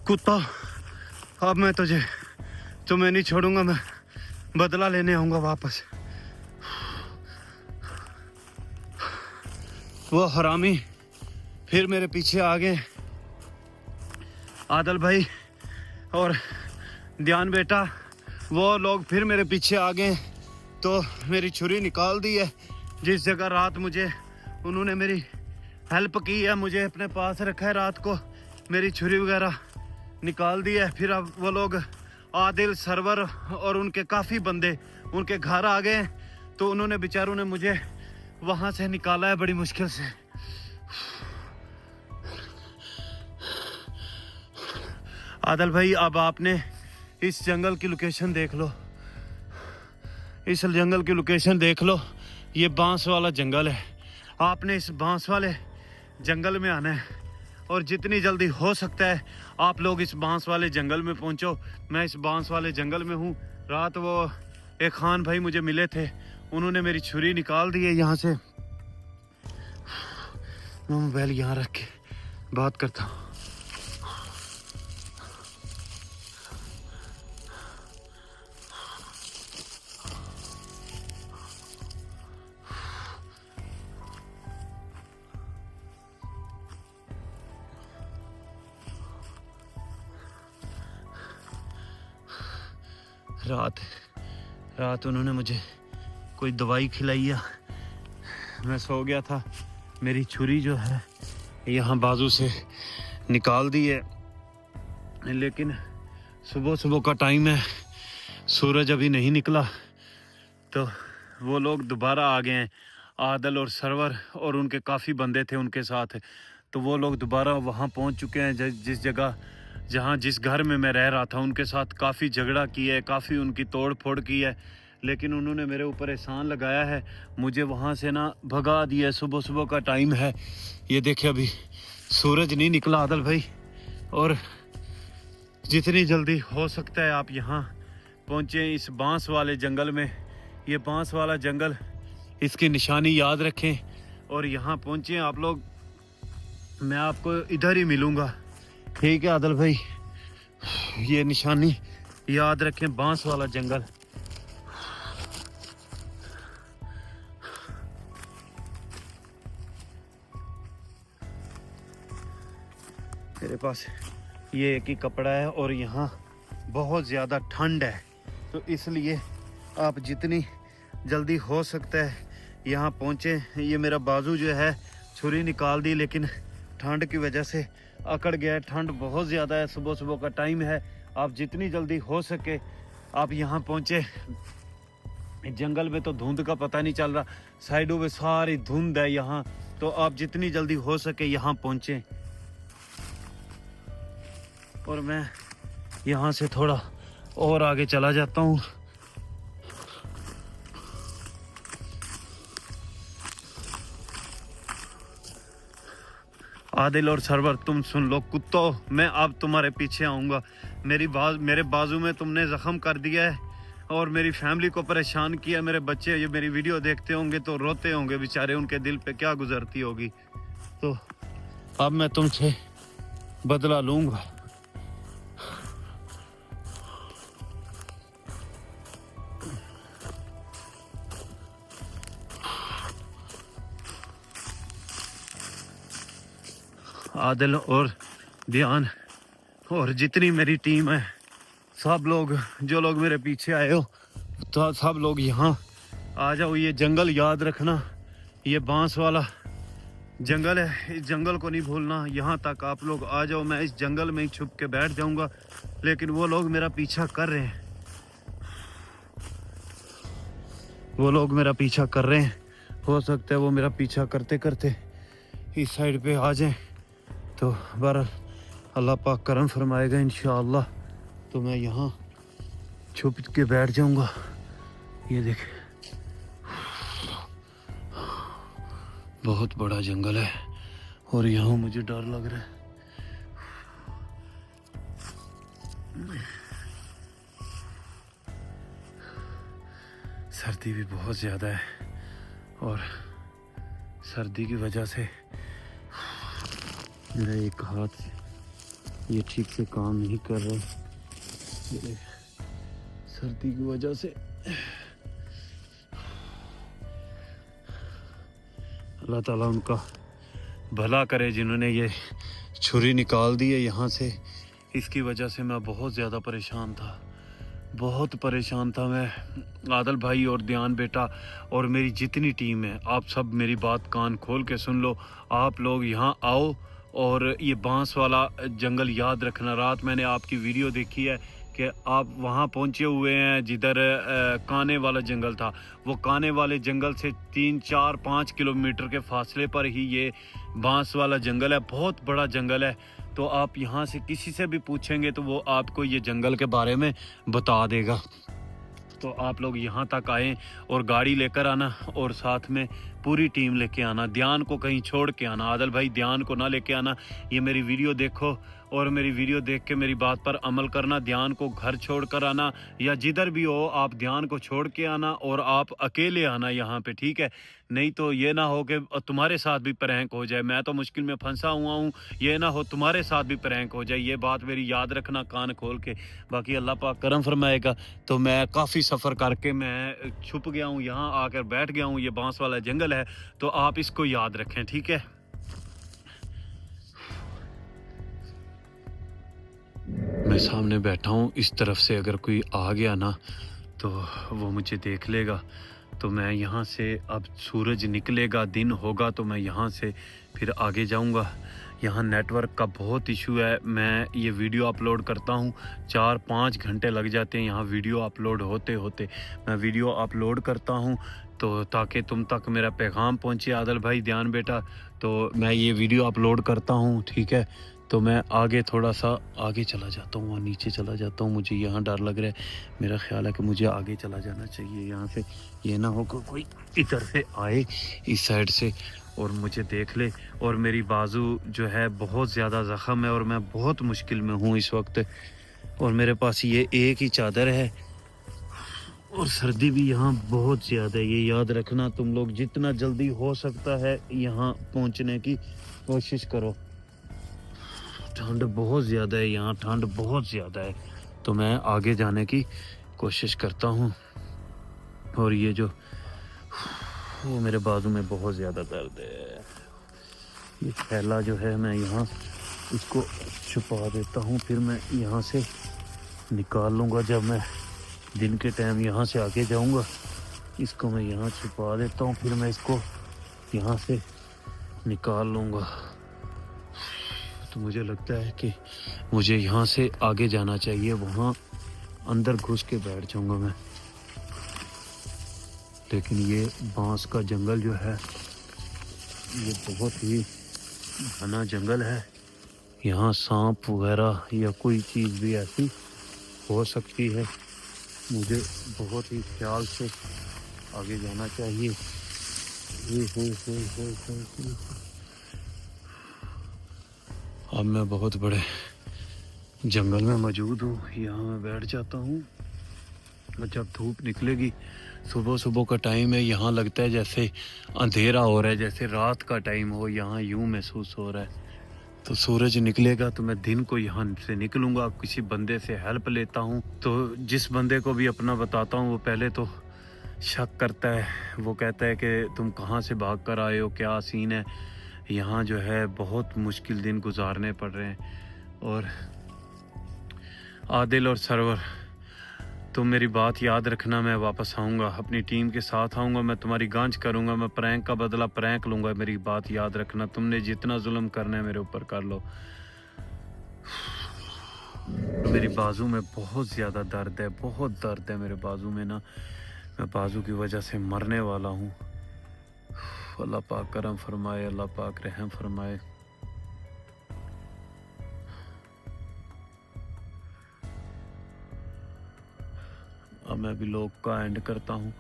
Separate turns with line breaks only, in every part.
कुत्ता, अब मैं तुम्हें नहीं छोड़ूंगा, मैं बदला लेने आऊंगा वापस। वो हरामी फिर मेरे पीछे आ गए, आदल भाई और ध्यान बेटा, वो लोग फिर मेरे पीछे आ गए तो मेरी छुरी निकाल दी है। जिस जगह रात मुझे उन्होंने मेरी हेल्प की है, मुझे अपने पास रखा है, रात को मेरी छुरी वगैरह निकाल दी है। फिर अब वो लोग आदिल, सरवर और उनके काफ़ी बंदे उनके घर आ गए, तो उन्होंने बेचारों ने मुझे वहाँ से निकाला है बड़ी मुश्किल से। आदिल भाई, अब आपने इस जंगल की लोकेशन देख लो, इस जंगल की लोकेशन देख लो। ये बांस वाला जंगल है, आपने इस बांस वाले जंगल में आना है और जितनी जल्दी हो सकता है आप लोग इस बांस वाले जंगल में पहुंचो। मैं इस बांस वाले जंगल में हूँ। रात वो एक खान भाई मुझे मिले थे, उन्होंने मेरी छुरी निकाल दी है यहाँ से। मैं मोबाइल यहाँ रख के बात करता हूँ। रात उन्होंने मुझे कोई दवाई खिलाई है, मैं सो गया था। मेरी छुरी जो है यहाँ बाजू से निकाल दी है, लेकिन सुबह का टाइम है, सूरज अभी नहीं निकला, तो वो लोग दोबारा आ गए हैं। आदल और सरवर और उनके काफ़ी बंदे थे उनके साथ, तो वो लोग दोबारा वहाँ पहुँच चुके हैं जिस जगह जिस घर में मैं रह रहा था। उनके साथ काफ़ी झगड़ा किया है, काफ़ी उनकी तोड़ फोड़ की है, लेकिन उन्होंने मेरे ऊपर एहसान लगाया है, मुझे वहाँ से ना भगा दिया। सुबह का टाइम है, ये देखिए अभी सूरज नहीं निकला आदल भाई, और जितनी जल्दी हो सकता है आप यहाँ पहुँचे इस बांस वाले जंगल में। ये बांस वाला जंगल, इसकी निशानी याद रखें और यहाँ पहुँचे आप लोग। मैं आपको इधर ही मिलूँगा, ठीक है आदल भाई? ये निशानी याद रखें, बांस वाला जंगल। मेरे पास ये एक ही कपड़ा है और यहाँ बहुत ज़्यादा ठंड है, तो इसलिए आप जितनी जल्दी हो सकता है यहाँ पहुँचे। ये मेरा बाजू जो है छुरी निकाल दी, लेकिन ठंड की वजह से अकड़ गया है। ठंड बहुत ज़्यादा है, सुबह का टाइम है। आप जितनी जल्दी हो सके आप यहाँ पहुँचे। जंगल में तो धुंध का पता नहीं चल रहा, साइडों में सारी धुंध है यहाँ, तो आप जितनी जल्दी हो सके यहाँ पहुँचे। और मैं यहाँ से थोड़ा और आगे चला जाता हूँ। आदिल और सरवर, तुम सुन लो कुत्तों, मैं अब तुम्हारे पीछे आऊँगा। मेरे बाजू में तुमने ज़ख्म कर दिया है और मेरी फैमिली को परेशान किया। मेरे बच्चे ये मेरी वीडियो देखते होंगे तो रोते होंगे बेचारे, उनके दिल पे क्या गुजरती होगी। तो अब मैं तुमसे बदला लूँगा। आदिल और ध्यान और जितनी मेरी टीम है, सब लोग जो लोग मेरे पीछे आए हो, तो सब लोग यहाँ आ जाओ। ये जंगल याद रखना, ये बांस वाला जंगल है, इस जंगल को नहीं भूलना। यहाँ तक आप लोग आ जाओ, मैं इस जंगल में ही छुप के बैठ जाऊँगा, लेकिन वो लोग मेरा पीछा कर रहे हैं, वो लोग मेरा पीछा कर रहे हैं। हो सकता है वो मेरा पीछा करते करते इस साइड पे आ जाएं, तो बहरहाल अल्लाह पाक करम फरमाएगा इंशाअल्लाह, तो मैं यहाँ छुप के बैठ जाऊँगा। ये देख, बहुत बड़ा जंगल है और यहाँ मुझे डर लग रहा है। सर्दी भी बहुत ज़्यादा है और सर्दी की वजह से मेरा एक हाथ ये ठीक से काम नहीं कर रहा ये सर्दी की वजह से। अल्लाह ताला उनका भला करे जिन्होंने ये छुरी निकाल दी है यहाँ से। इसकी वजह से मैं बहुत ज़्यादा परेशान था, बहुत परेशान था मैं। आदल भाई और ध्यान बेटा और मेरी जितनी टीम है, आप सब मेरी बात कान खोल के सुन लो। आप लोग यहाँ आओ और ये बांस वाला जंगल याद रखना। रात मैंने आपकी वीडियो देखी है कि आप वहाँ पहुँचे हुए हैं जिधर काने वाला जंगल था। वो काने वाले जंगल से 3, 4, 5 किलोमीटर के फासले पर ही ये बांस वाला जंगल है। बहुत बड़ा जंगल है। तो आप यहाँ से किसी से भी पूछेंगे तो वो आपको ये जंगल के बारे में बता देगा। तो आप लोग यहाँ तक आएँ और गाड़ी लेकर आना और साथ में पूरी टीम लेके आना। ध्यान को कहीं छोड़ के आना, आदल भाई ध्यान को ना लेके आना। ये मेरी वीडियो देखो और मेरी वीडियो देख के मेरी बात पर अमल करना। ध्यान को घर छोड़ कर आना या जिधर भी हो आप ध्यान को छोड़ के आना और आप अकेले आना यहाँ पे, ठीक है? नहीं तो ये ना हो कि तुम्हारे साथ भी प्रैंक हो जाए। मैं तो मुश्किल में फंसा हुआ हूँ, ये ना हो तुम्हारे साथ भी प्रैंक हो जाए। ये बात मेरी याद रखना कान खोल के। बाकी अल्लाह पाक करम फरमाएगा। तो मैं काफ़ी सफ़र करके मैं छुप गया हूँ, यहाँ आकर बैठ गया हूँ। ये बांस वाला जंगल है तो आप इसको याद रखें, ठीक है? मैं सामने बैठा हूँ, इस तरफ से अगर कोई आ गया ना तो वो मुझे देख लेगा। तो मैं यहाँ से अब सूरज निकलेगा, दिन होगा तो मैं यहाँ से फिर आगे जाऊँगा। यहाँ नेटवर्क का बहुत इशू है। मैं ये वीडियो अपलोड करता हूँ 4-5 घंटे लग जाते हैं यहाँ वीडियो अपलोड होते होते। मैं वीडियो अपलोड करता हूँ तो ताकि तुम तक मेरा पैगाम पहुँचे आदल भाई ध्यान बेटा। तो मैं ये वीडियो अपलोड करता हूँ, ठीक है? तो मैं आगे थोड़ा सा आगे चला जाता हूँ, वहाँ नीचे चला जाता हूँ। मुझे यहाँ डर लग रहा है। मेरा ख्याल है कि मुझे आगे चला जाना चाहिए यहाँ से। ये ना हो कि कोई इधर से आए इस साइड से और मुझे देख ले। और मेरी बाजू जो है बहुत ज़्यादा ज़ख़म है और मैं बहुत मुश्किल में हूँ इस वक्त। और मेरे पास ये एक ही चादर है और सर्दी भी यहाँ बहुत ज़्यादा है। ये याद रखना तुम लोग, जितना जल्दी हो सकता है यहाँ पहुँचने की कोशिश करो। ठंड बहुत ज़्यादा है यहाँ, ठंड बहुत ज़्यादा है। तो मैं आगे जाने की कोशिश करता हूँ। और ये जो वो मेरे बाजू में बहुत ज़्यादा दर्द है। ये थैला जो है मैं यहाँ इसको छुपा देता हूँ, फिर मैं यहाँ से निकाल लूँगा। जब मैं दिन के टाइम यहाँ से आगे जाऊँगा इसको मैं यहाँ छुपा देता हूँ, फिर मैं इसको यहाँ से निकाल लूँगा। तो मुझे लगता है कि मुझे यहाँ से आगे जाना चाहिए, वहाँ अंदर घुस के बैठ जाऊँगा मैं। लेकिन ये बांस का जंगल जो है ये बहुत ही घना जंगल है। यहाँ सांप वगैरह या कोई चीज़ भी ऐसी हो सकती है। मुझे बहुत ही ख्याल से आगे जाना चाहिए। अब मैं बहुत बड़े जंगल में मौजूद हूँ। यहाँ मैं बैठ जाता हूँ और जब धूप निकलेगी, सुबह सुबह का टाइम है, यहाँ लगता है जैसे अंधेरा हो रहा है, जैसे रात का टाइम हो। यहाँ यूँ महसूस हो रहा है। तो सूरज निकलेगा तो मैं दिन को यहाँ से निकलूँगा। किसी बंदे से हेल्प लेता हूँ। तो जिस बंदे को भी अपना बताता हूँ वो पहले तो शक करता है। वो कहता है कि तुम कहाँ से भाग कर आए हो, क्या सीन है। यहाँ जो है बहुत मुश्किल दिन गुजारने पड़ रहे हैं। और आदिल और सरवर, तुम मेरी बात याद रखना। मैं वापस आऊँगा, अपनी टीम के साथ आऊँगा। मैं तुम्हारी गांच करूँगा। मैं प्रैंक का बदला प्रैंक लूँगा। मेरी बात याद रखना। तुमने जितना जुल्म करना है मेरे ऊपर कर लो। मेरी बाजू में बहुत ज़्यादा दर्द है, बहुत दर्द है मेरे बाजू में ना। मैं बाजू की वजह से मरने वाला हूँ। अल्लाह पाक करम फरमाए, अल्लाह पाक रहम फरमाए। अब मैं भी लोग का एंड करता हूँ।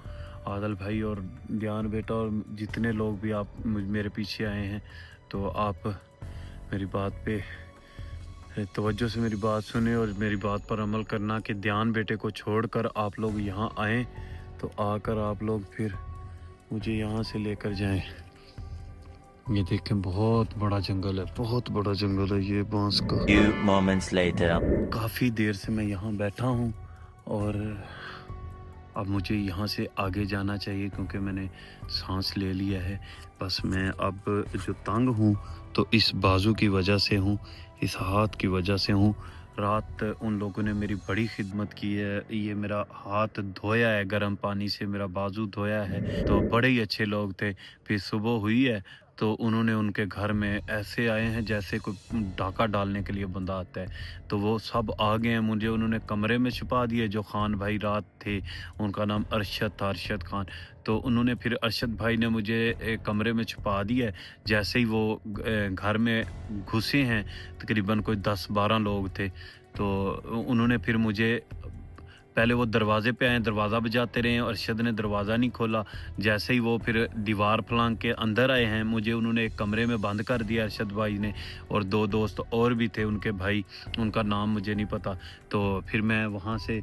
आदल भाई और ध्यान बेटा और जितने लोग भी आप मेरे पीछे आए हैं, तो आप मेरी बात पे तवज्जो से मेरी बात सुने और मेरी बात पर अमल करना कि ध्यान बेटे को छोड़कर आप लोग यहाँ आएँ तो आकर आप लोग फिर मुझे यहाँ से लेकर जाएं। ये देखें बहुत बड़ा जंगल है, बहुत बड़ा जंगल है ये बांस का।
Few moments later.
काफ़ी देर से मैं यहाँ बैठा हूँ और अब मुझे यहाँ से आगे जाना चाहिए क्योंकि मैंने सांस ले लिया है। बस मैं अब जो तंग हूँ तो इस बाजू की वजह से हूँ, इस हाथ की वजह से हूँ। रात उन लोगों ने मेरी बड़ी खिदमत की है। ये मेरा हाथ धोया है गर्म पानी से, मेरा बाजू धोया है, तो बड़े ही अच्छे लोग थे। फिर सुबह हुई है तो उन्होंने उनके घर में ऐसे आए हैं जैसे कोई डाका डालने के लिए बंदा आता है। तो वो सब आ गए हैं, मुझे उन्होंने कमरे में छुपा दिए। जो खान भाई रात थे, उनका नाम अरशद था, अरशद खान। तो उन्होंने फिर अरशद भाई ने मुझे एक कमरे में छुपा दिया। जैसे ही वो घर में घुसे हैं, तकरीबन कोई 10-12 लोग थे, तो उन्होंने फिर मुझे पहले वो दरवाजे पे आए, दरवाज़ा बजाते रहे। अरशद ने दरवाज़ा नहीं खोला। जैसे ही वो फिर दीवार फलांग के अंदर आए हैं, मुझे उन्होंने एक कमरे में बंद कर दिया अरशद भाई ने। और 2 दोस्त और भी थे उनके भाई, उनका नाम मुझे नहीं पता। तो फिर मैं वहाँ से,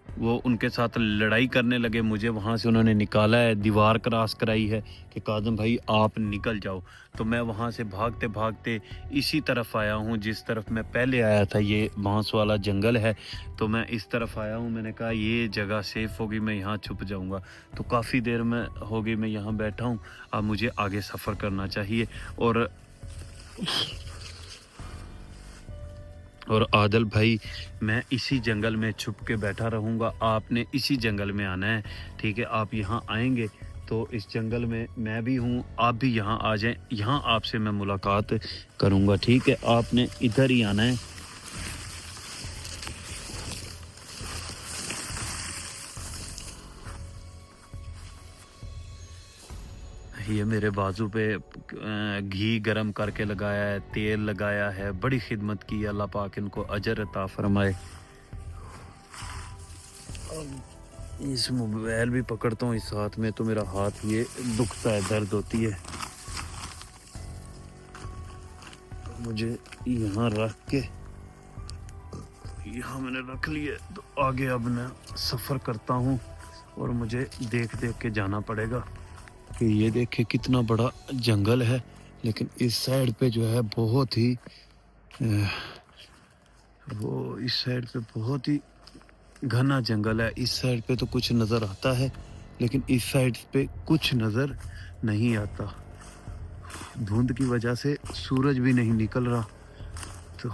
वो उनके साथ लड़ाई करने लगे। मुझे वहाँ से उन्होंने निकाला है, दीवार क्रॉस कराई है कि काज़म भाई आप निकल जाओ। तो मैं वहाँ से भागते भागते इसी तरफ आया हूँ जिस तरफ मैं पहले आया था। ये बांस वाला जंगल है, तो मैं इस तरफ आया हूँ। मैंने कहा ये जगह सेफ़ होगी, मैं यहाँ छुप जाऊँगा। तो काफ़ी देर में हो गई मैं यहाँ बैठा हूँ। अब मुझे आगे सफ़र करना चाहिए। और आदिल भाई, मैं इसी जंगल में छुप के बैठा रहूँगा, आपने इसी जंगल में आना है, ठीक है? आप यहाँ आएंगे तो इस जंगल में मैं भी हूँ, आप भी यहाँ आ जाएं, यहाँ आपसे मैं मुलाकात करूँगा, ठीक है? आपने इधर ही आना है। ये मेरे बाजू पे घी गरम करके लगाया है, तेल लगाया है, बड़ी खिदमत की। अल्लाह पाक इनको अजर अता फरमाए। इस मोबाइल भी पकड़ता हूँ इस हाथ में तो मेरा हाथ ये दुखता है, दर्द होती है। मुझे यहाँ रख के, यहाँ मैंने रख लिया, तो आगे अब मैं सफ़र करता हूँ। और मुझे देख देख के जाना पड़ेगा कि ये देखे कितना बड़ा जंगल है, लेकिन इस साइड पे जो है बहुत ही वो इस साइड पे बहुत ही घना जंगल है। इस साइड पे तो कुछ नज़र आता है, लेकिन इस साइड पे कुछ नज़र नहीं आता। धुंध की वजह से सूरज भी नहीं निकल रहा। तो